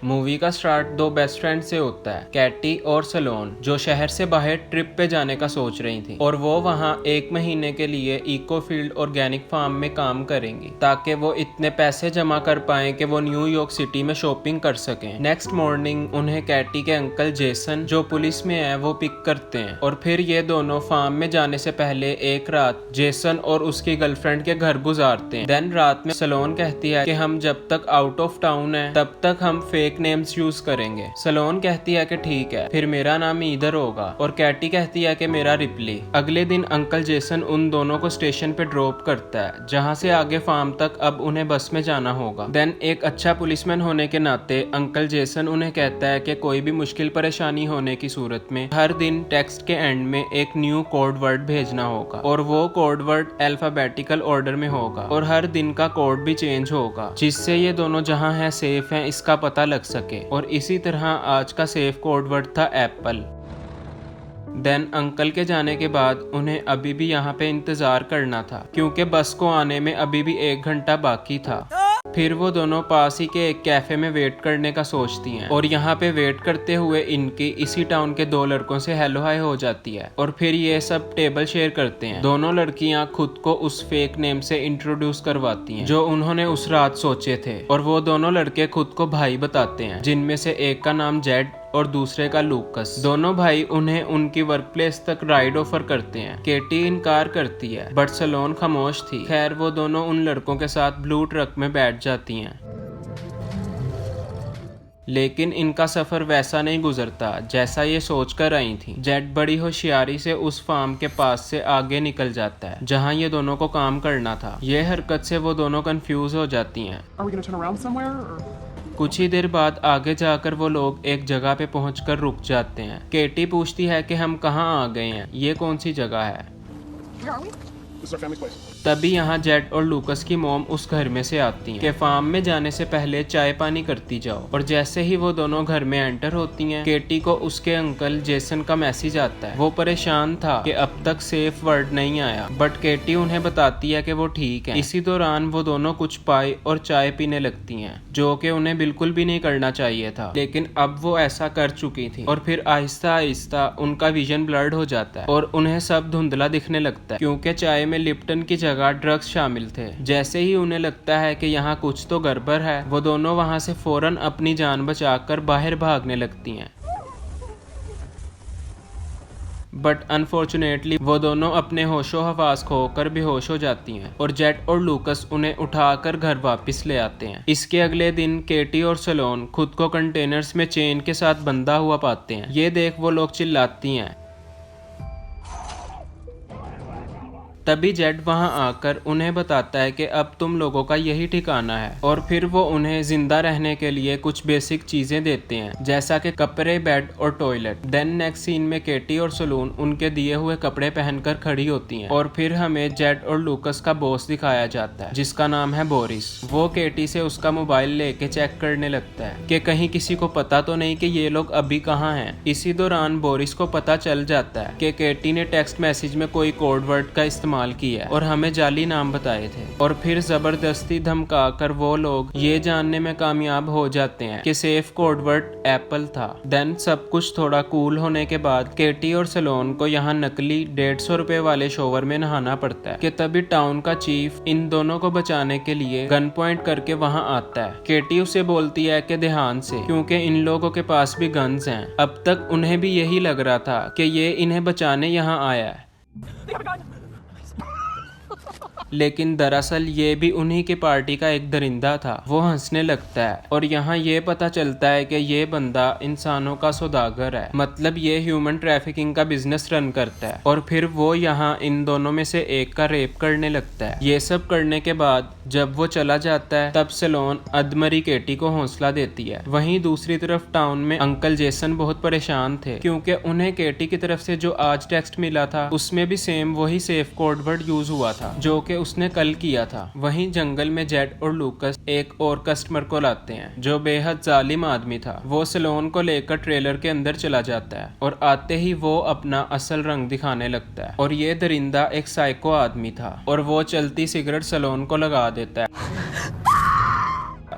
Movie का start दो best friend से होता है, कैटी और सलोन, जो शहर से बाहर ट्रिप पे जाने का सोच रही थी और वो वहाँ 1 महीने के लिए इको फील्ड ऑर्गेनिक फार्म में काम करेंगी ताकि वो इतने पैसे जमा कर पाएं कि वो न्यूयॉर्क सिटी में शॉपिंग कर सकें। नेक्स्ट मॉर्निंग उन्हें कैटी के अंकल जेसन, जो पुलिस में है, वो पिक करते हैं और फिर ये दोनों फार्म में जाने से पहले एक रात जेसन और उसकी गर्लफ्रेंड के घर गुजारते हैं। देन रात में सलोन कहती है कि हम जब तक आउट ऑफ टाउन है तब तक हम फेक नेम्स यूज करेंगे। सलोन कहती है कि ठीक है, फिर मेरा नाम इधर होगा और कैटी कहती है कि मेरा रिपली। अगले दिन अंकल जेसन उन दोनों को स्टेशन पे ड्रॉप करता है, जहाँ से आगे फार्म तक अब उन्हें बस में जाना होगा। देन एक अच्छा पुलिसमैन होने के नाते अंकल जेसन उन्हें कहता है कि कोई भी मुश्किल परेशानी होने की सूरत में हर दिन टेक्स्ट के एंड में एक न्यू कोड वर्ड भेजना होगा और वो कोड वर्ड अल्फाबेटिकल ऑर्डर में होगा और हर दिन का कोड भी चेंज होगा, जिससे ये दोनों जहाँ हैं सेफ हैं इसका पता लग सके। और इसी तरह आज का सेफ कोड वर्ड था एप्पल। देन अंकल के जाने के बाद उन्हें अभी भी यहाँ पे इंतजार करना था, क्योंकि बस को आने में अभी भी 1 घंटा बाकी था। फिर वो दोनों पास ही के एक कैफे में वेट करने का सोचती हैं और यहाँ पे वेट करते हुए इनकी इसी टाउन के 2 लड़कों से हेलो हाय हो जाती है और फिर ये सब टेबल शेयर करते हैं। दोनों लड़कियां खुद को उस फेक नेम से इंट्रोड्यूस करवाती हैं जो उन्होंने उस रात सोचे थे और वो दोनों लड़के खुद को भाई बताते हैं, जिनमें से एक का नाम जेड और दूसरे का लूकस। दोनों भाई उन्हें उनकी वर्क प्लेस तक राइड ऑफर करते हैं। केटी इनकार करती है बट सलोन खामोश थी। खैर वो दोनों उन लड़कों के साथ ब्लू ट्रक में बैठ जाती हैं, लेकिन इनका सफर वैसा नहीं गुजरता जैसा ये सोचकर आई थी। जेड बड़ी होशियारी से उस फार्म के पास से आगे निकल जाता है जहां ये दोनों को काम करना था। ये हरकत से वो दोनों कंफ्यूज हो जाती हैं। कुछ ही देर बाद आगे जाकर वो लोग एक जगह पे पहुंचकर रुक जाते हैं। केटी पूछती है कि हम कहाँ आ गए हैं, ये कौन सी जगह है। तभी यहाँ जेड और लूकस की मॉम उस घर में से आती हैं कि फार्म में जाने से पहले चाय पानी करती जाओ। और जैसे ही वो दोनों घर में एंटर होती हैं, केटी को उसके अंकल जेसन का मैसेज आता है। वो परेशान था कि अब तक सेफ वर्ड नहीं आया, बट केटी उन्हें बताती है कि वो ठीक है। इसी दौरान वो दोनों कुछ पाई और चाय पीने लगती हैं, जो कि उन्हें बिल्कुल भी नहीं करना चाहिए था, लेकिन अब वो ऐसा कर चुकी थी। और फिर आहिस्ता आहिस्ता उनका विजन ब्लर्ड हो जाता है और उन्हें सब धुंधला दिखने लगता है, क्योंकि चाय में लिप्टन की जगह ड्रग्स शामिल थे। जैसे ही उन्हें लगता है कि यहाँ कुछ तो गड़बड़ है, वो दोनों वहाँ से फौरन अपनी जान बचाकर बाहर भागने लगती हैं। बट अनफॉर्चुनेटली वो दोनों अपने होशो हवास खोकर बेहोश हो जाती हैं और जेट और लूकस उन्हें उठाकर घर वापस ले आते हैं। इसके अगले दिन केटी और सलोन खुद को कंटेनर्स में चेन के साथ बंधा हुआ पाते हैं। ये देख वो लोग चिल्लाती हैं। तभी जेड वहां आकर उन्हें बताता है कि अब तुम लोगों का यही ठिकाना है और फिर वो उन्हें जिंदा रहने के लिए कुछ बेसिक चीजें देते हैं, जैसा कि कपड़े, बेड और टॉयलेट। देन नेक्स्ट सीन में केटी और सलून उनके दिए हुए कपड़े पहनकर खड़ी होती हैं और फिर हमें जेड और लूकस का बॉस दिखाया जाता है, जिसका नाम है बोरिस। वो केटी से उसका मोबाइल लेके चेक करने लगता है कि कहीं किसी को पता तो नहीं कि ये लोग अभी कहाँ हैं। इसी दौरान बोरिस को पता चल जाता है कि केटी ने टेक्स्ट मैसेज में कोई कोड वर्ड का इस्तेमाल किया और हमें जाली नाम बताए थे। और फिर जबरदस्ती धमकाकर वो लोग ये जानने में कामयाब हो जाते हैं कि सेफ कोड वर्ड एप्पल था। देन सब कुछ थोड़ा कूल होने के बाद केटी और सलोन को यहाँ नकली 150 रुपए वाले शोवर में नहाना पड़ता है कि तभी टाउन का चीफ इन दोनों को बचाने के लिए गन पॉइंट करके वहाँ आता है। केटी उसे बोलती है कि ध्यान से, क्योंकि इन लोगों के पास भी गन्स हैं। अब तक उन्हें भी यही लग रहा था कि ये इन्हें बचाने यहाँ आया है, लेकिन दरअसल ये भी उन्हीं की पार्टी का एक दरिंदा था। वो हंसने लगता है और यहाँ ये पता चलता है कि ये बंदा इंसानों का सौदागर है, मतलब ये ह्यूमन ट्रैफिकिंग का बिजनेस रन करता है। और फिर वो यहाँ इन दोनों में से एक का रेप करने लगता है। ये सब करने के बाद जब वो चला जाता है तब सलोन अधमरी केटी को हौसला देती है। वहीं दूसरी तरफ टाउन में अंकल जेसन बहुत परेशान थे, क्योंकि उन्हें केटी की तरफ से जो आज टेक्स्ट मिला था उसमें भी सेम वही सेफ कोड वर्ड यूज हुआ था जो कि उसने कल किया था। वहीं जंगल में जेड और लूकस एक और कस्टमर को लाते हैं जो बेहद जालिम आदमी था। वो सलोन को लेकर ट्रेलर के अंदर चला जाता है और आते ही वो अपना असल रंग दिखाने लगता है। और ये दरिंदा एक साइको आदमी था और वो चलती सिगरेट सलोन को लगा देता है।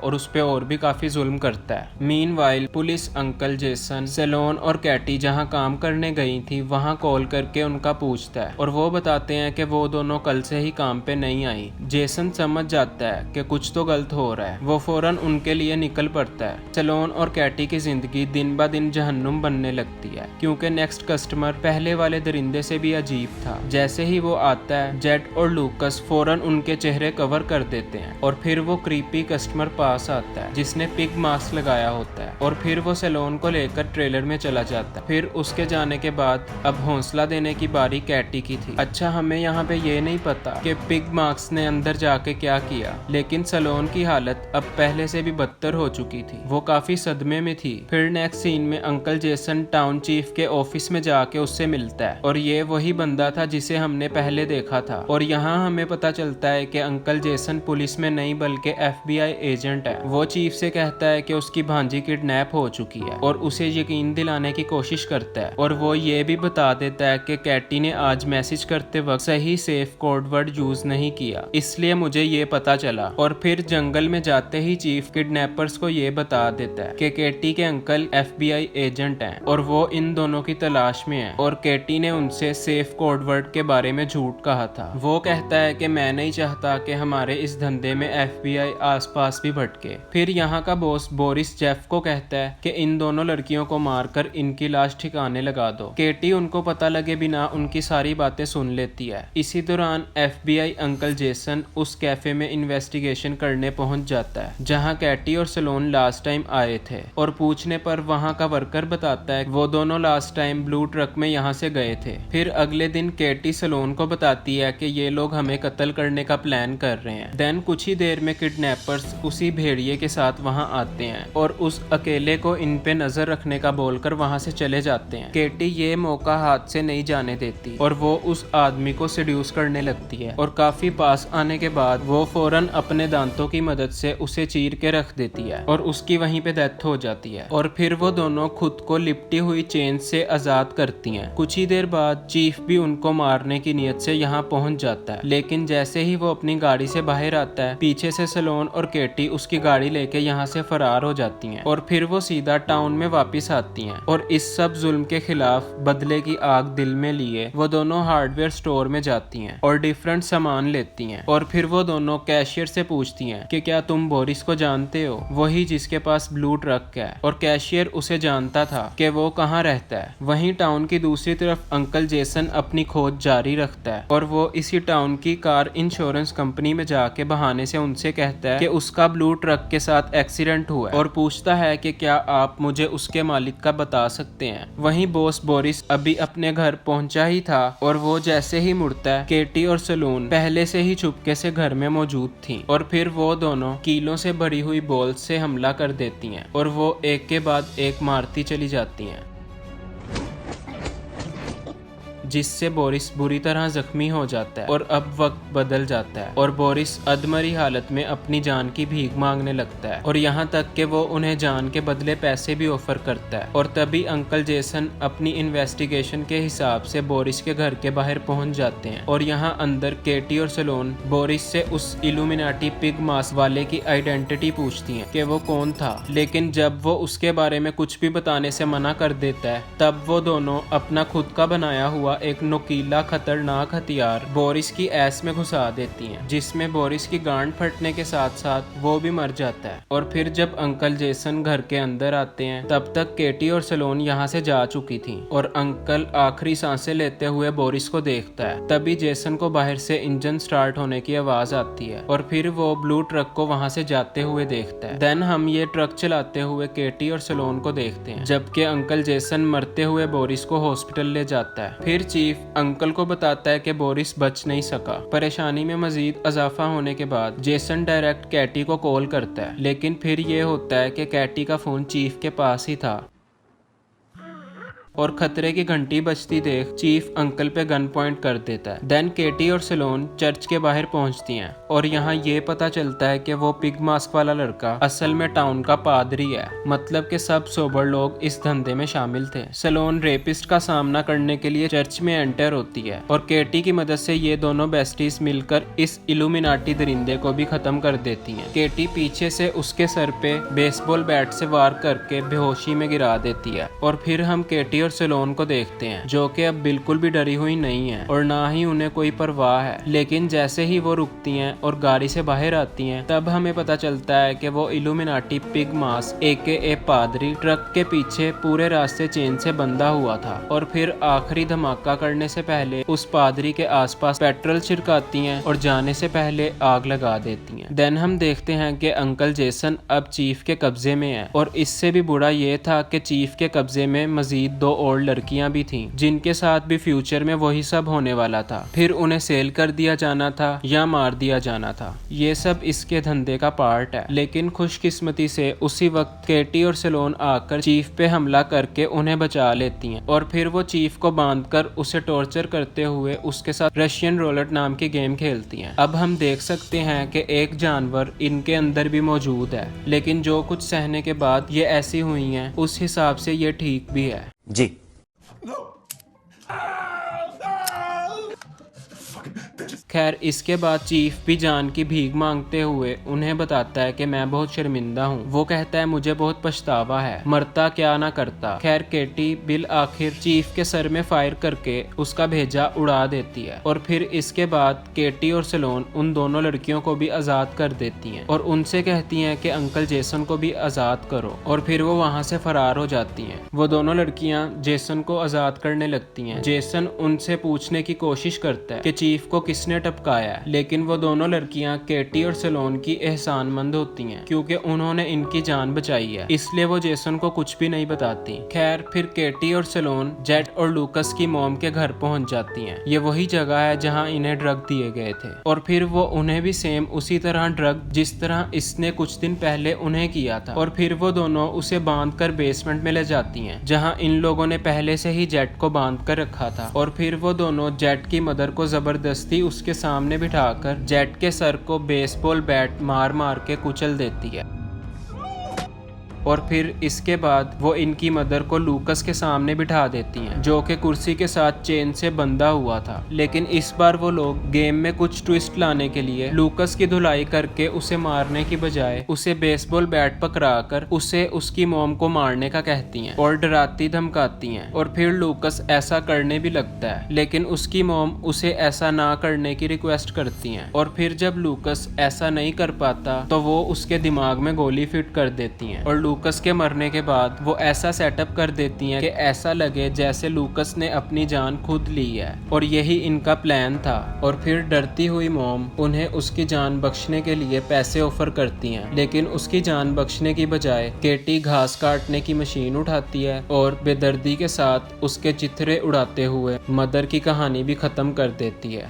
और उस पे और भी काफी जुल्म करता है। Meanwhile police uncle Jason salon और कैटी जहाँ काम करने गई थी वहाँ कॉल करके उनका पूछता है और वो बताते हैं कि वो दोनों कल से ही काम पे नहीं आई। जेसन समझ जाता है कि कुछ तो गलत हो रहा है। वो फौरन उनके लिए निकल पड़ता है। सैलोन और कैटी की जिंदगी दिन ब दिन जहन्नुम बनने लगती है क्योंकि नेक्स्ट कस्टमर पहले वाले दरिंदे से भी अजीब था। जैसे ही वो आता है जेट और लूकस फौरन उनके चेहरे कवर कर देते हैं और फिर वो क्रीपी कस्टमर पास आता है जिसने पिग मास्क लगाया होता है और फिर वो सैलोन को लेकर ट्रेलर में चला जाता है। फिर उसके जाने के बाद अब हौसला देने की बारी कैटी की थी। अच्छा, हमें यहाँ पे ये नहीं पता कि पिग मास्क ने अंदर जाके क्या किया, लेकिन सैलोन की हालत अब पहले से भी बदतर हो चुकी थी। वो काफी सदमे में थी। फिर नेक्स्ट सीन में अंकल जेसन टाउन चीफ के ऑफिस में जाके उससे मिलता है और ये वही बंदा था जिसे हमने पहले देखा था। और यहाँ हमें पता चलता है कि अंकल जेसन पुलिस में नहीं बल्कि FBI एजेंट है। वो चीफ से कहता है कि उसकी भांजी किडनैप हो चुकी है और उसे यकीन दिलाने की कोशिश करता है और वो ये भी बता देता है कि कैटी ने आज मैसेज करते वक्त सही सेफ कोड वर्ड यूज नहीं किया, इसलिए मुझे ये पता चला। और फिर जंगल में जाते ही चीफ किडनैपर्स को ये बता देता है कि कैटी के अंकल FBI एजेंट हैं और वो इन दोनों की तलाश में है और कैटी ने उनसे सेफ कोड वर्ड के बारे में झूठ कहा था। वो कहता है कि मैं नहीं चाहता कि हमारे इस धंधे में FBI आसपास भी भटके। फिर यहाँ का बॉस बोरिस जेफ को कहता है कि इन दोनों लड़कियों को मारकर इनकी लाश ठिकाने लगा दो। केटी उनको पता लगे बिना उनकी सारी बातें सुन लेती है। इसी दौरान FBI अंकल जेसन उस कैफे में इन्वेस्टिगेशन करने पहुंच जाता है जहां कैटी और सैलोन लास्ट टाइम आए थे और पूछने पर वहां का वर्कर बताता है वो दोनों लास्ट टाइम ब्लू ट्रक में यहां से गए थे। फिर अगले दिन केटी सैलोन को बताती है कि ये लोग हमें कत्ल करने का प्लान कर रहे हैं। देन कुछ ही देर में किडनैपर्स उसी भेड़िए के साथ वहां आते हैं और उस अकेले को इन पे नजर रखने का बोलकर वहां से चले जाते हैं। केटी ये मौका हाथ से नहीं जाने देती और वो उस आदमी को सेड्यूस करने लगती है और काफी पास आने के बाद वो फौरन अपने दांतों की मदद से उसे चीर के रख देती है और उसकी वहीं पे डेथ हो जाती है। और फिर वो दोनों खुद को लिपटी हुई चेन से आजाद करती हैं। कुछ ही देर बाद चीफ भी उनको मारने की नियत से यहाँ पहुंच जाता है, लेकिन जैसे ही वो अपनी गाड़ी से बाहर आता है पीछे से सैलोन और केटी उसकी गाड़ी लेके यहाँ से फरार हो जाती हैं और फिर वो सीधा टाउन में वापस आती हैं और इस सब जुल्म के खिलाफ बदले की आग दिल में लिए वो दोनों हार्डवेयर स्टोर में जाती हैं और डिफरेंट सामान लेती हैं। और फिर वो दोनों कैशियर से पूछती हैं कि क्या तुम बोरिस को जानते हो, वही जिसके पास ब्लू ट्रक है। और कैशियर उसे जानता था कि वो कहाँ रहता है। वहीं टाउन की दूसरी तरफ अंकल जेसन अपनी खोज जारी रखता है और वो इसी टाउन की कार इंश्योरेंस कंपनी में जाके बहाने से उनसे कहता है कि उसका ब्लू ट्रक के साथ एक्सीडेंट हुआ है और पूछता है कि क्या आप मुझे उसके मालिक का बता सकते हैं। वहीं बॉस बोरिस अभी अपने घर पहुंचा ही था और वो जैसे ही मुड़ता है केटी और सैलोन पहले से ही चुपके से घर में मौजूद थी और फिर वो दोनों कीलों से भरी हुई बॉल से हमला कर देती हैं और वो एक के बाद एक मारती चली जाती हैं, जिससे बोरिस बुरी तरह जख्मी हो जाता है। और अब वक्त बदल जाता है और बोरिस अधमरी हालत में अपनी जान की भीख मांगने लगता है और यहाँ तक कि वो उन्हें जान के बदले पैसे भी ऑफर करता है। और तभी अंकल जेसन अपनी इन्वेस्टिगेशन के हिसाब से बोरिस के घर के बाहर पहुंच जाते हैं और यहाँ अंदर केटी और सैलोन बोरिस से उस इल्यूमिनाटी पिग मास्क वाले की आइडेंटिटी पूछती हैं कि वो कौन था, लेकिन जब वो उसके बारे में कुछ भी बताने से मना कर देता है तब वो दोनों अपना खुद का बनाया हुआ एक नुकीला खतरनाक हथियार बोरिस की ऐस में घुसा देती हैं, जिसमें बोरिस की गांड फटने के साथ साथ वो भी मर जाता है। और फिर जब अंकल जेसन घर के अंदर आते हैं तब तक केटी और सैलोन यहाँ से जा चुकी थी और अंकल आखिरी सांसें लेते हुए बोरिस को देखता है। तभी जेसन को बाहर से इंजन स्टार्ट होने की आवाज आती है और फिर वो ब्लू ट्रक को वहाँ से जाते हुए देखता है। देन हम ये ट्रक चलाते हुए केटी और सैलोन को देखते हैं जबकि अंकल जेसन मरते हुए बोरिस को हॉस्पिटल ले जाता है। फिर चीफ अंकल को बताता है कि बोरिस बच नहीं सका। परेशानी में मजीद इजाफा होने के बाद जेसन डायरेक्ट कैटी को कॉल करता है, लेकिन फिर ये होता है कि कैटी का फोन चीफ के पास ही था। और खतरे की घंटी बजती देख चीफ अंकल पे गन पॉइंट कर देता है। देन केटी और सलोन चर्च के बाहर पहुंचती हैं और यहाँ ये पता चलता है कि वो पिग मास्क वाला लड़का असल में टाउन का पादरी है, मतलब कि सब सोबर लोग इस धंधे में शामिल थे। सलोन रेपिस्ट का सामना करने के लिए चर्च में एंटर होती है और केटी की मदद से ये दोनों बेस्टीज मिलकर इस इल्यूमिनाटी दरिंदे को भी खत्म कर देती हैं। केटी पीछे से उसके सर पे बेसबॉल बैट से वार करके बेहोशी में गिरा देती है और फिर हम केटी और सलोन को देखते हैं जो कि अब बिल्कुल भी डरी हुई नहीं है और ना ही उन्हें कोई परवाह है। लेकिन जैसे ही वो रुकती हैं और गाड़ी से बाहर आती हैं तब हमें पता चलता है कि वो इल्यूमिनाटी पिग मास्क AKA पादरी ट्रक के पीछे पूरे रास्ते चेन से बंधा हुआ था और फिर आखिरी धमाका करने से पहले उस पादरी के आसपास पेट्रोल छिड़काती हैं और जाने से पहले आग लगा देती हैं। देन हम देखते हैं कि अंकल जेसन अब चीफ के कब्जे में है और इससे भी बुरा ये था कि चीफ के कब्जे में मजीद 2 और लड़कियां भी थीं जिनके साथ भी फ्यूचर में वही सब होने वाला था। फिर उन्हें सेल कर दिया जाना था या मार दिया जाना था। ये सब इसके धंधे का पार्ट है। लेकिन खुशकिस्मती से उसी वक्त केटी और सलोन आकर चीफ पे हमला करके उन्हें बचा लेती हैं और फिर वो चीफ को बांधकर उसे टॉर्चर करते हुए उसके साथ रशियन रोलेट नाम की गेम खेलती हैं। अब हम देख सकते हैं कि एक जानवर इनके अंदर भी मौजूद है, लेकिन जो कुछ सहने के बाद ये ऐसी हुई हैं उस हिसाब से ये ठीक भी है जी। खैर इसके बाद चीफ भी जान की भीख मांगते हुए उन्हें बताता है कि मैं बहुत शर्मिंदा हूँ। वो कहता है मुझे बहुत पछतावा है, मरता क्या ना करता। खैर केटी बिल आखिर चीफ के सर में फायर करके उसका भेजा उड़ा देती है और फिर इसके बाद केटी और सलोन उन दोनों लड़कियों को भी आजाद कर देती हैं और उनसे कहती हैं कि अंकल जेसन को भी आजाद करो और फिर वो वहाँ से फरार हो जाती हैं। वो दोनों लड़कियाँ जेसन को आजाद करने लगती हैं। जेसन उनसे पूछने की कोशिश करता है कि चीफ को किसने टपकाया है, लेकिन वो दोनों लड़कियां केटी और सलोन की एहसानमंद होती हैं क्योंकि उन्होंने इनकी जान बचाई है, इसलिए वो जेसन को कुछ भी नहीं बताती। खैर फिर केटी और सलोन जेट और लूकस की मॉम के घर पहुंच जाती हैं। ये वही जगह है जहां इन्हें ड्रग दिए गए थे और फिर वो उन्हें भी सेम उसी तरह ड्रग जिस तरह इसने कुछ दिन पहले उन्हें किया था और फिर वो दोनों उसे बांध कर बेसमेंट में ले जाती हैं जहाँ इन लोगों ने पहले से ही जेट को बांध कर रखा था और फिर वो दोनों जेट की मदर को जबरदस्ती उसके सामने बिठाकर जेट के सर को बेसबॉल बैट मार मार के कुचल देती है और फिर इसके बाद वो इनकी मदर को लूकस के सामने बिठा देती हैं जो कि कुर्सी के साथ चेन से बंधा हुआ था। लेकिन इस बार वो लोग गेम में कुछ ट्विस्ट लाने के लिए लूकस की धुलाई करके उसे मारने की बजाय उसे बेसबॉल बैट पकड़ाकर उसे उसकी मॉम को मारने का कहती हैं और डराती धमकाती हैं और फिर लूकस ऐसा करने भी लगता है, लेकिन उसकी मॉम उसे ऐसा ना करने की रिक्वेस्ट करती हैं और फिर जब लूकस ऐसा नहीं कर पाता तो वो उसके दिमाग में गोली फिट कर देती हैं और लूकस के मरने के बाद वो ऐसा सेटअप कर देती हैं कि ऐसा लगे जैसे लूकस ने अपनी जान खुद ली है और यही इनका प्लान था। और फिर डरती हुई मॉम उन्हें उसकी जान बख्शने के लिए पैसे ऑफर करती हैं, लेकिन उसकी जान बख्शने की बजाय केटी घास काटने की मशीन उठाती है और बेदर्दी के साथ उसके चिथड़े उड़ाते हुए मदर की कहानी भी खत्म कर देती है।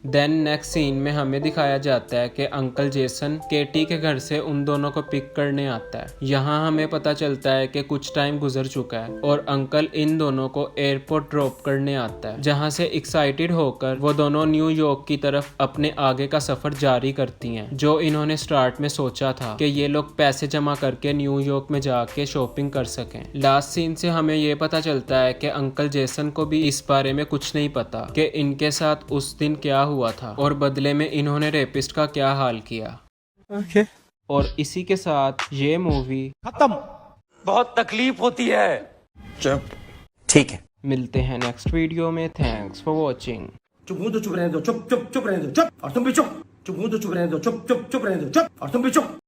देन नेक्स्ट सीन में हमें दिखाया जाता है कि अंकल जेसन केटी के घर से उन दोनों को पिक करने आता है। यहाँ हमें पता चलता है कि कुछ टाइम गुजर चुका है और अंकल इन दोनों को एयरपोर्ट ड्रॉप करने आता है, जहाँ से एक्साइटेड होकर वो दोनों न्यूयॉर्क की तरफ अपने आगे का सफर जारी करती हैं, जो इन्होंने स्टार्ट में सोचा था कि ये लोग पैसे जमा करके न्यूयॉर्क में जाके शॉपिंग कर सकें। लास्ट सीन से हमें ये पता चलता है कि अंकल जेसन को भी इस बारे में कुछ नहीं पता कि इनके साथ उस दिन क्या हुआ था और बदले में इन्होंने रेपिस्ट का क्या हाल किया। और इसी के साथ ये मूवी खत्म। बहुत तकलीफ होती है। चुप। ठीक है, मिलते हैं नेक्स्ट वीडियो में। Thanks for watching. चुप हूं तो चुप रहने दो, चुप चुप चुप रहने दो, चुप और तुम भी चुप। चुप हूं तो चुप रहने दो, चुप चुप चुप रहने दो, चुप और तुम भी चुप।